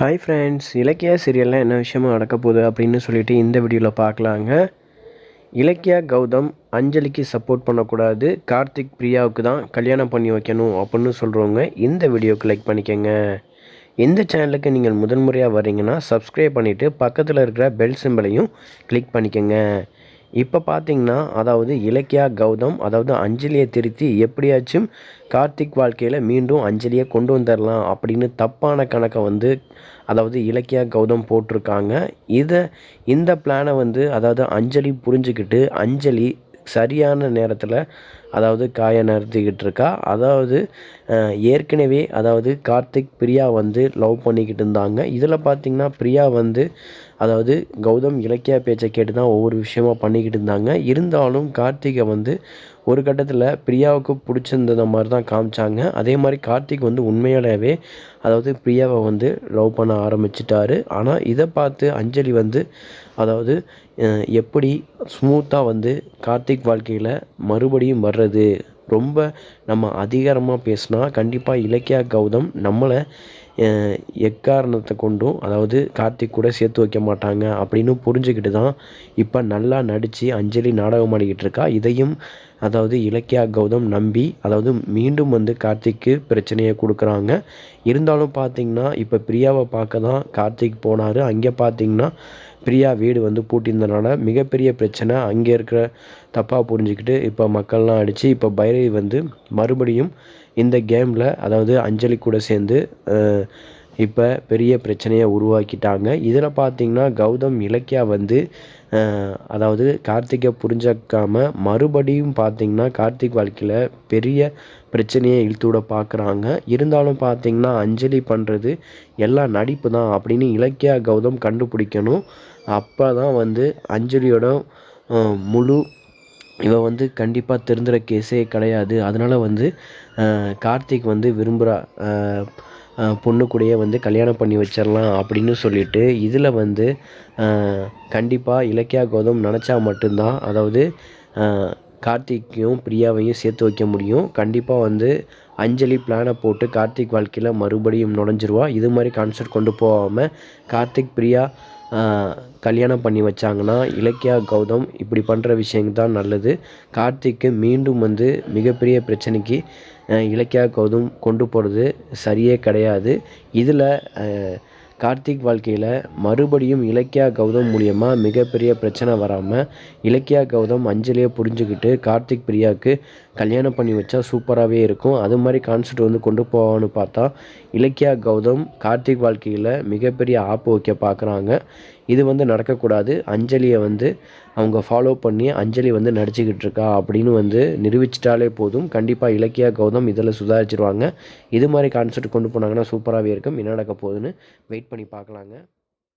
Hi friends, Ilakkiya சீரியலில் என்ன விஷயமா நடக்க போகுது அப்படின்னு சொல்லிட்டு இந்த வீடியோவில் பார்க்கலாங்க. இலக்கியா கௌதம் அஞ்சலிக்கு சப்போர்ட் பண்ணக்கூடாது, கார்த்திக் பிரியாவுக்கு தான் கல்யாணம் பண்ணி வைக்கணும் அப்படின்னு சொல்கிறவங்க இந்த வீடியோவுக்கு லைக் பண்ணிக்கோங்க. இந்த சேனலுக்கு நீங்கள் முதன்முறையாக வர்றீங்கன்னா சப்ஸ்கிரைப் பண்ணிவிட்டு பக்கத்தில் இருக்கிற பெல் சிம்பிளையும் கிளிக் பண்ணிக்கோங்க. இப்போ பார்த்தீங்கன்னா அதாவது இலக்கியா கௌதம் அதாவது அஞ்சலியை திருத்தி எப்படியாச்சும் கார்த்திக் வாழ்க்கையில் மீண்டும் அஞ்சலியை கொண்டு வந்துடலாம் அப்படின்னு தப்பான கணக்கை அதாவது இலக்கியா கௌதம் போட்டிருக்காங்க. இந்த பிளானை அதாவது அஞ்சலி புரிஞ்சுக்கிட்டு அஞ்சலி சரியான நேரத்தில் அதாவது காய நிறுத்திக்கிட்டு இருக்கா. அதாவது ஏற்கனவே அதாவது கார்த்திக் பிரியா லவ் பண்ணிக்கிட்டு இருந்தாங்க. இதில் பார்த்திங்கன்னா பிரியா அதாவது கௌதம் இலக்கியா பேச்சை கேட்டு தான் ஒவ்வொரு விஷயமா பண்ணிக்கிட்டு இருந்தாங்க. இருந்தாலும் கார்த்திகை ஒரு கட்டத்தில் பிரியாவுக்கு பிடிச்சிருந்த மாதிரி தான் காமிச்சாங்க. அதே மாதிரி கார்த்திக் உண்மையாலேயே அதாவது பிரியாவை லவ் பண்ண ஆரம்பிச்சிட்டாரு. ஆனால் இதை பார்த்து அஞ்சலி அதாவது எப்படி ஸ்மூத்தாக கார்த்திக் வாழ்க்கையில் மறுபடியும் வர்றது, ரொம்ப நம்ம அதிகாரமாக பேசினா கண்டிப்பாக இலக்கியா கௌதம் நம்மளை எக்காரணத்தை கொண்டும் அதாவது கார்த்திக் கூட சேர்த்து வைக்க மாட்டாங்க அப்படின்னு புரிஞ்சுக்கிட்டு தான் இப்போ நல்லா நடித்து அஞ்சலி நாடகம் ஆடிக்கிட்டு இருக்கா. இதையும் அதாவது இலக்கியா கௌதம் நம்பி அதாவது மீண்டும் கார்த்திக்கு பிரச்சனையை கொடுக்குறாங்க. இருந்தாலும் பார்த்திங்கன்னா இப்போ பிரியாவை பார்க்க தான் கார்த்திக் போனார். அங்கே பார்த்திங்கன்னா பிரியா வீடு பூட்டியிருந்தனால மிகப்பெரிய பிரச்சனை. அங்கே இருக்கிற தப்பாக புரிஞ்சுக்கிட்டு இப்போ மக்கள்லாம் அடித்து இப்போ பைரவி மறுபடியும் இந்த கேமில் அதாவது அஞ்சலி கூட சேர்ந்து இப்போ பெரிய பிரச்சனையை உருவாக்கிட்டாங்க. இதில் பார்த்திங்கன்னா கௌதம் இலக்கியா அதாவது கார்த்திகை புரிஞ்சிக்காமல் மறுபடியும் பார்த்திங்கன்னா கார்த்திக் வாழ்க்கையில் பெரிய பிரச்சனையை இழுத்து விட பார்க்குறாங்க. இருந்தாலும் பார்த்திங்கன்னா அஞ்சலி பண்ணுறது எல்லாம் நடிப்பு தான் அப்படின்னு இலக்கியா கௌதம் கண்டுபிடிக்கணும். அப்போ தான் அஞ்சலியோட முழு இவன் கண்டிப்பாக திருந்துற கேஸே கிடையாது. அதனால் கார்த்திக் விரும்புகிற பொண்ணு கூடயே கல்யாணம் பண்ணி வச்சிடலாம் அப்படின்னு சொல்லிட்டு இதில் கண்டிப்பாக இலக்கியா கௌதம் நினச்சா மட்டும்தான் அதாவது கார்த்திக்கையும் பிரியாவையும் சேர்த்து வைக்க முடியும். கண்டிப்பாக அஞ்சலி பிளானை போட்டு கார்த்திக் வாழ்க்கையில் மறுபடியும் நுழைஞ்சிருவா. இது மாதிரி கான்செப்ட் கொண்டு போகாமல் கார்த்திக் பிரியா கல்யாணம் பண்ணி வச்சாங்கன்னா இலக்கியா கௌதம் இப்படி பண்ணுற விஷயங்கள் தான் நல்லது. கார்த்திக்கு மீண்டும் மிகப்பெரிய பிரச்சனைக்கு இலக்கியா கௌதம் கொண்டு போகிறது சரியே கிடையாது. இதில் கார்த்திக் வாழ்க்கையில் மறுபடியும் இலக்கியா கௌதம் மூலியமாக மிகப்பெரிய பிரச்சனை வராமல் இலக்கியா கௌதம் அஞ்சலியை புரிஞ்சுக்கிட்டு கார்த்திக் பிரியாவுக்கு கல்யாணம் பண்ணி வச்சா சூப்பராகவே இருக்கும். அது மாதிரி கான்செப்ட் கொண்டு போவான்னு பார்த்தா இலக்கியா கௌதம் கார்த்திக் வாழ்க்கையில் மிகப்பெரிய ஆப்பு வைக்க பார்க்குறாங்க. இது நடக்கக்கூடாது. அஞ்சலியை அவங்க ஃபாலோ பண்ணி அஞ்சலி நடிச்சுக்கிட்டு இருக்கா அப்படின்னு நிரூபிச்சிட்டாலே போதும். கண்டிப்பாக இலக்கியா கௌதம் இதில் சுதாரிச்சிருவாங்க. இது மாதிரி கான்செப்ட் கொண்டு போனாங்கன்னா சூப்பராகவே இருக்கும். என்ன நடக்க போகுதுன்னு வெயிட் பண்ணி பார்க்கலாங்க.